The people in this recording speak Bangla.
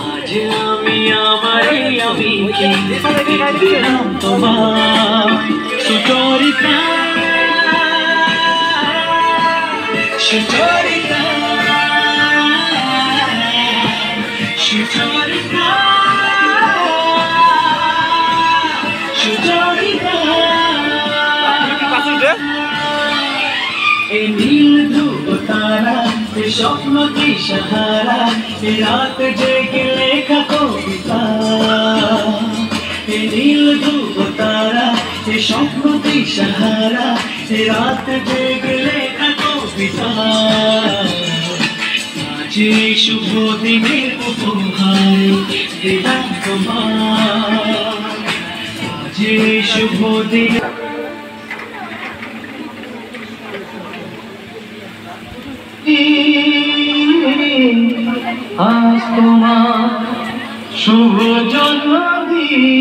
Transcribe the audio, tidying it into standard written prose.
আজ আমি আমারে আমিকে দিলাম তোমার সুচরিতা সুচরিতা সুচরিতা সুচরিতা এই নীল ধ্রুব তারা এই স্বপ্ন কি সাহারা এই রাত জেগে লেখা কবিতা এই নীল ধ্রুব তারা এই স্বপ্ন কি সাহারা এই রাত জেগে লেখা কবিতা আজ এই শুভ দিনের উপহার দিলাম তোমার আজ এই শুভ দিন আজ তোমার শুভ জন্মদিন।